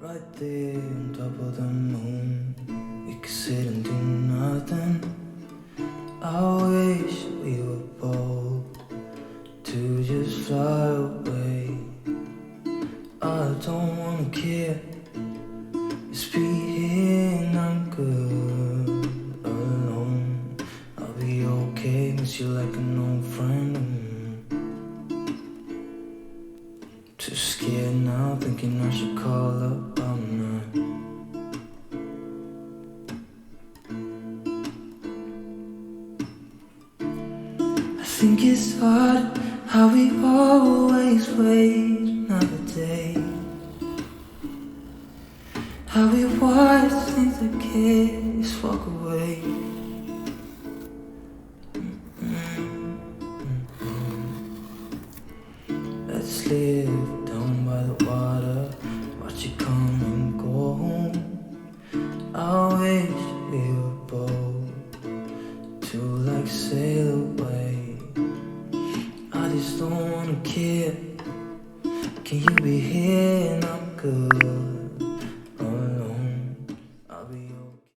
Right there on top of the moon, we could sit and do nothing. I wish we were bold to just fly away. I don't wanna care, just be here and I'm good alone. I'll be okay, miss you like an old friend. Too scared now, thinking I should call up, I'm not. I think it's odd how we always wait another day, how we watch things that kids walk away. Let's live down by the water, watch it come and go home. I wish we were bold to like sail away. I just don't wanna care. Can you be here and I'm good